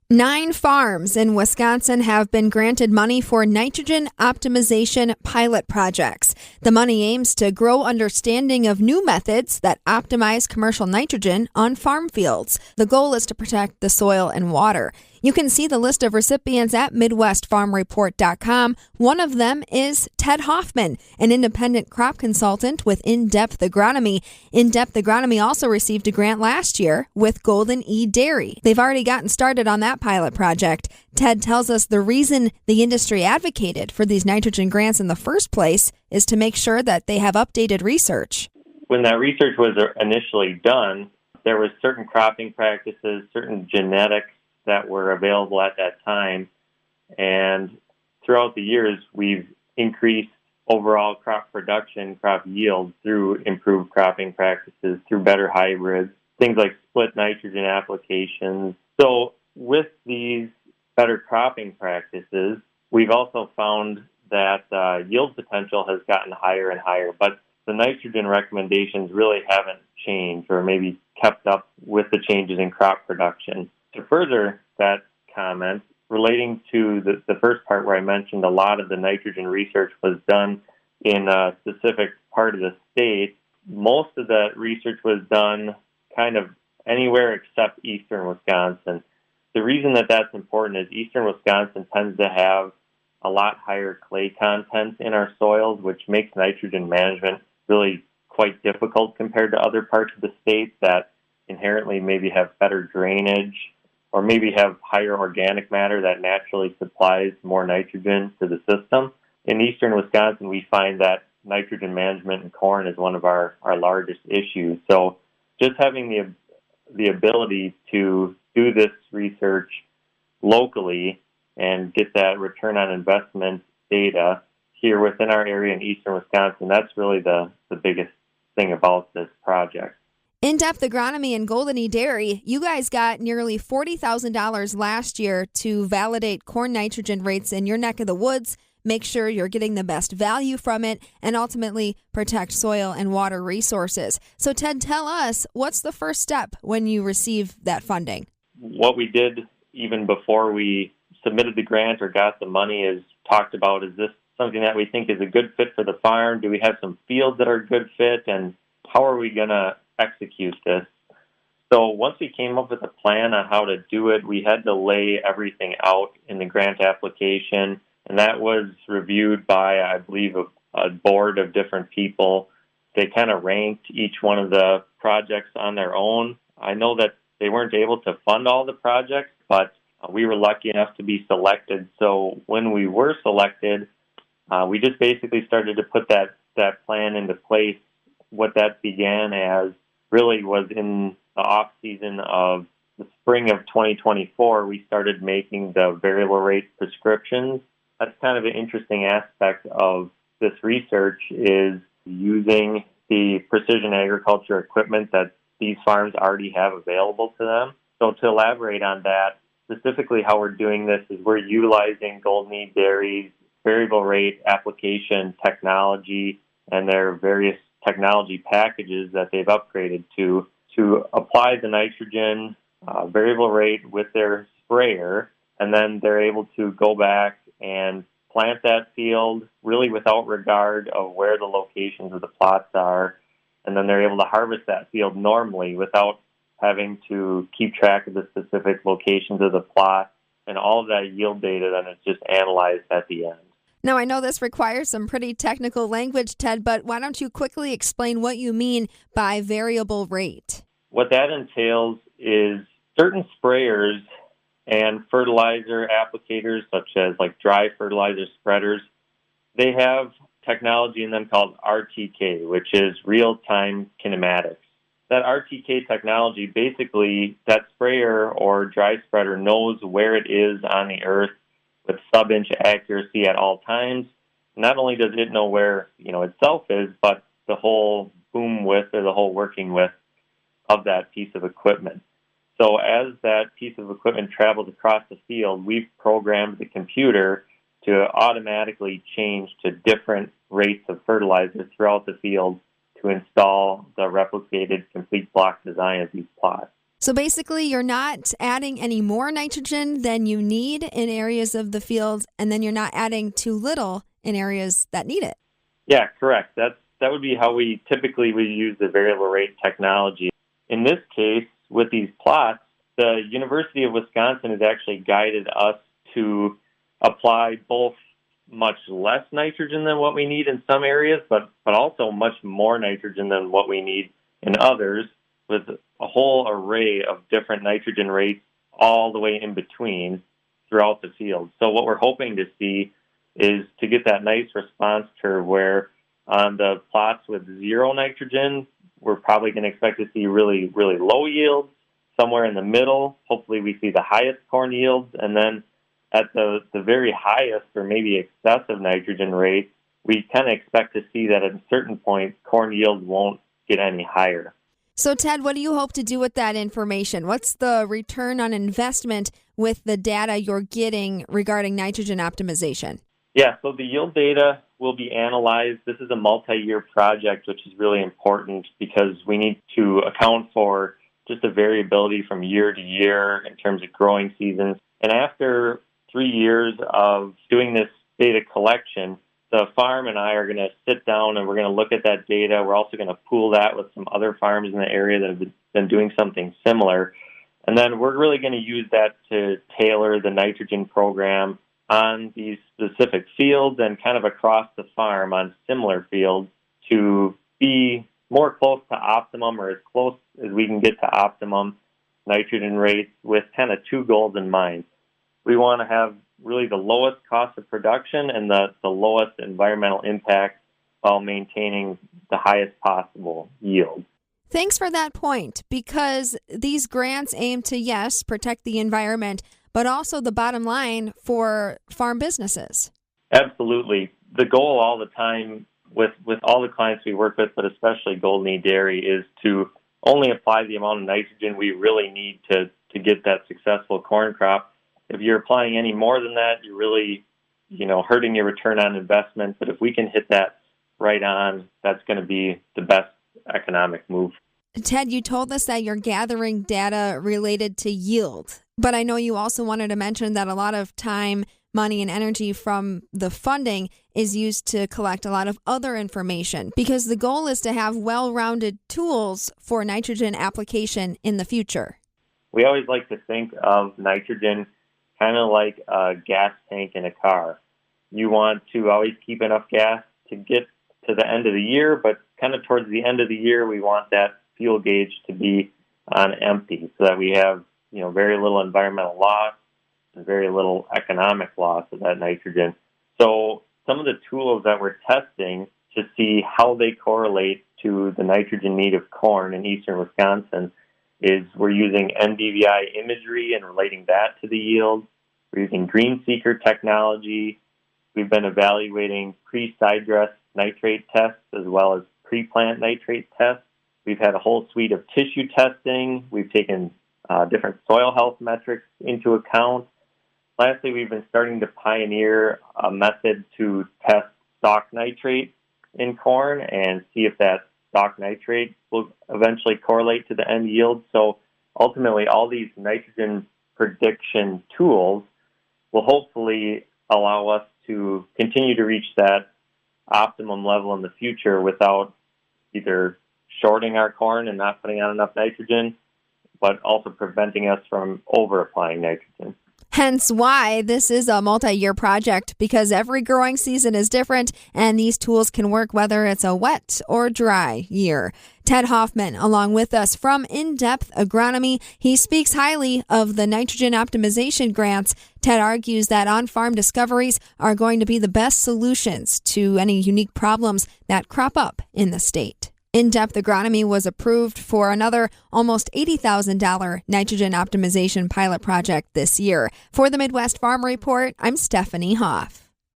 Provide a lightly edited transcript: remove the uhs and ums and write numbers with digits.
9 farms in Wisconsin have been granted money for nitrogen optimization pilot projects. The money aims to grow understanding of new methods that optimize commercial nitrogen on farm fields. The goal is to protect the soil and water. You can see the list of recipients at MidwestFarmReport.com. One of them is Ted Hoffman, an independent crop consultant with InDepth Agronomy. InDepth Agronomy also received a grant last year with Golden E Dairy. They've already gotten started on that pilot project. Ted tells us the reason the industry advocated for these nitrogen grants in the first place is to make sure that they have updated research. When that research was initially done, there was certain cropping practices, certain genetics that were available at that time. And throughout the years, we've increased overall crop production, crop yield through improved cropping practices, through better hybrids, things like split nitrogen applications. So with these better cropping practices, we've also found that yield potential has gotten higher and higher, but the nitrogen recommendations really haven't changed or maybe kept up with the changes in crop production. To further that comment, relating to the first part where I mentioned a lot of the nitrogen research was done in a specific part of the state, most of that research was done kind of anywhere except eastern Wisconsin. The reason that that's important is eastern Wisconsin tends to have a lot higher clay content in our soils, which makes nitrogen management really quite difficult compared to other parts of the state that inherently maybe have better drainage or maybe have higher organic matter that naturally supplies more nitrogen to the system. In eastern Wisconsin, we find that nitrogen management in corn is one of our largest issues. So just having the ability to do this research locally and get that return on investment data here within our area in eastern Wisconsin, that's really the biggest thing about this project. InDepth Agronomy and Golden E Dairy, you guys got nearly $40,000 last year to validate corn nitrogen rates in your neck of the woods, make sure you're getting the best value from it, and ultimately protect soil and water resources. So Ted, tell us, what's the first step when you receive that funding? What we did even before we submitted the grant or got the money is talked about, is this something that we think is a good fit for the farm? Do we have some fields that are a good fit? And how are we going to execute this? So once we came up with a plan on how to do it, we had to lay everything out in the grant application, and that was reviewed by, I believe, a board of different people. They kind of ranked each one of the projects on their own. I know that they weren't able to fund all the projects, but we were lucky enough to be selected. So when we were selected, we just basically started to put that plan into place. What that began as really was in the off season of the spring of 2024, we started making the variable rate prescriptions. That's kind of an interesting aspect of this research, is using the precision agriculture equipment that these farms already have available to them. So to elaborate on that, specifically how we're doing this is we're utilizing Golden E Dairy's variable rate application technology and their various technology packages that they've upgraded to apply the nitrogen variable rate with their sprayer, and then they're able to go back and plant that field really without regard of where the locations of the plots are, and then they're able to harvest that field normally without having to keep track of the specific locations of the plot, and all of that yield data then is just analyzed at the end. Now, I know this requires some pretty technical language, Ted, but why don't you quickly explain what you mean by variable rate? What that entails is certain sprayers and fertilizer applicators, such as like dry fertilizer spreaders, they have technology in them called RTK, which is real-time kinematics. That RTK technology, basically, that sprayer or dry spreader knows where it is on the earth with sub-inch accuracy at all times. Not only does it know where itself is, but the whole boom width or the whole working width of that piece of equipment. So as that piece of equipment travels across the field, we've programmed the computer to automatically change to different rates of fertilizer throughout the field to install the replicated complete block design of these plots. So basically, you're not adding any more nitrogen than you need in areas of the field, and then you're not adding too little in areas that need it. Yeah, correct. That would be how we typically use the variable rate technology. In this case, with these plots, the University of Wisconsin has actually guided us to apply both much less nitrogen than what we need in some areas, but also much more nitrogen than what we need in others, with a whole array of different nitrogen rates all the way in between throughout the field. So what we're hoping to see is to get that nice response curve where on the plots with zero nitrogen, we're probably going to expect to see really, really low yields. Somewhere in the middle, hopefully we see the highest corn yields. And then at the very highest or maybe excessive nitrogen rate, we kind of expect to see that at a certain point, corn yields won't get any higher. So, Ted, what do you hope to do with that information? What's the return on investment with the data you're getting regarding nitrogen optimization? Yeah, so the yield data will be analyzed. This is a multi-year project, which is really important because we need to account for just the variability from year to year in terms of growing seasons. And after 3 years of doing this data collection, the farm and I are going to sit down and we're going to look at that data. We're also going to pool that with some other farms in the area that have been doing something similar. And then we're really going to use that to tailor the nitrogen program on these specific fields and kind of across the farm on similar fields to be more close to optimum or as close as we can get to optimum nitrogen rates with kind of two goals in mind. We want to have really the lowest cost of production and the lowest environmental impact while maintaining the highest possible yield. Thanks for that point, because these grants aim to, yes, protect the environment, but also the bottom line for farm businesses. Absolutely. The goal all the time with all the clients we work with, but especially Golden E Dairy, is to only apply the amount of nitrogen we really need to get that successful corn crop. If you're applying any more than that, you're really, hurting your return on investment. But if we can hit that right on, that's going to be the best economic move. Ted, you told us that you're gathering data related to yield, but I know you also wanted to mention that a lot of time, money, and energy from the funding is used to collect a lot of other information, because the goal is to have well-rounded tools for nitrogen application in the future. We always like to think of nitrogen kind of like a gas tank in a car. You want to always keep enough gas to get to the end of the year, but kind of towards the end of the year, we want that fuel gauge to be on empty so that we have, very little environmental loss and very little economic loss of that nitrogen. So some of the tools that we're testing to see how they correlate to the nitrogen need of corn in eastern Wisconsin is we're using NDVI imagery and relating that to the yield. We're using green seeker technology. We've been evaluating pre-side dress nitrate tests as well as pre-plant nitrate tests. We've had a whole suite of tissue testing. We've taken different soil health metrics into account. Lastly, we've been starting to pioneer a method to test stock nitrate in corn and see if that stock nitrate will eventually correlate to the end yield. So ultimately, all these nitrogen prediction tools will hopefully allow us to continue to reach that optimum level in the future without either shorting our corn and not putting on enough nitrogen, but also preventing us from over-applying nitrogen. Hence why this is a multi-year project, because every growing season is different and these tools can work whether it's a wet or dry year. Ted Hoffman, along with us from InDepth Agronomy, he speaks highly of the nitrogen optimization grants. Ted argues that on-farm discoveries are going to be the best solutions to any unique problems that crop up in the state. InDepth Agronomy was approved for another almost $80,000 nitrogen optimization pilot project this year. For the Midwest Farm Report, I'm Stephanie Hoff.